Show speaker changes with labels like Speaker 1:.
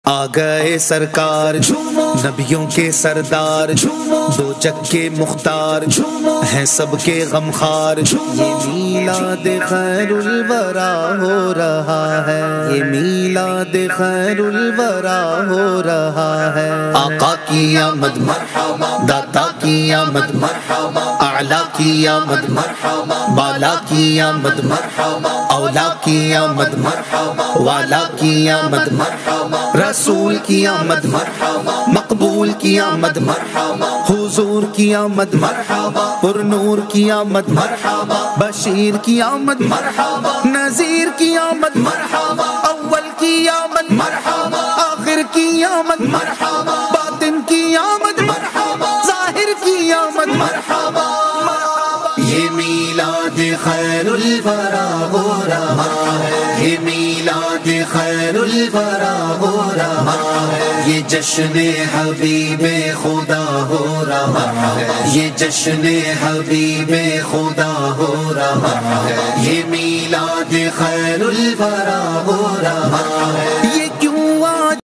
Speaker 1: آ گئے سرکار نبیوں کے سردار دو جگ کے مختار ہیں سب کے غمخوار یہ میلاد خیر الورا ہو رہا ہے یہ میلاد خیر الورا ہو رہا ہے آقا کی آمد مرحبا داتا کی آمد مرحبا اعلیٰ کی آمد مرحبا بالا کی آمد مرحبا اولا کی آمد مرحبا والا کی آمد مرحبا رسول کی آمد مرحبا مقبول کی آمد مرحبا حضور کی آمد مرحبا پر نور کی آمد مرحبا بشیر کی آمد مرحبا نذیر کی آمد مرحبا اول کی آمد مرحبا آخر کی آمد مرحبا باطن کی آمد مرحبا ظاہر کی آمد مرحبا یہ میلاد خیر الورا ہو رہا ہے یہ میلاد خیر الورا ہو رہا ہے یہ جشن حبیب خدا ہو رہا ہے یہ جشن حبیب خدا ہو رہا ہے یہ میلاد خیر الورا ہو رہا ہے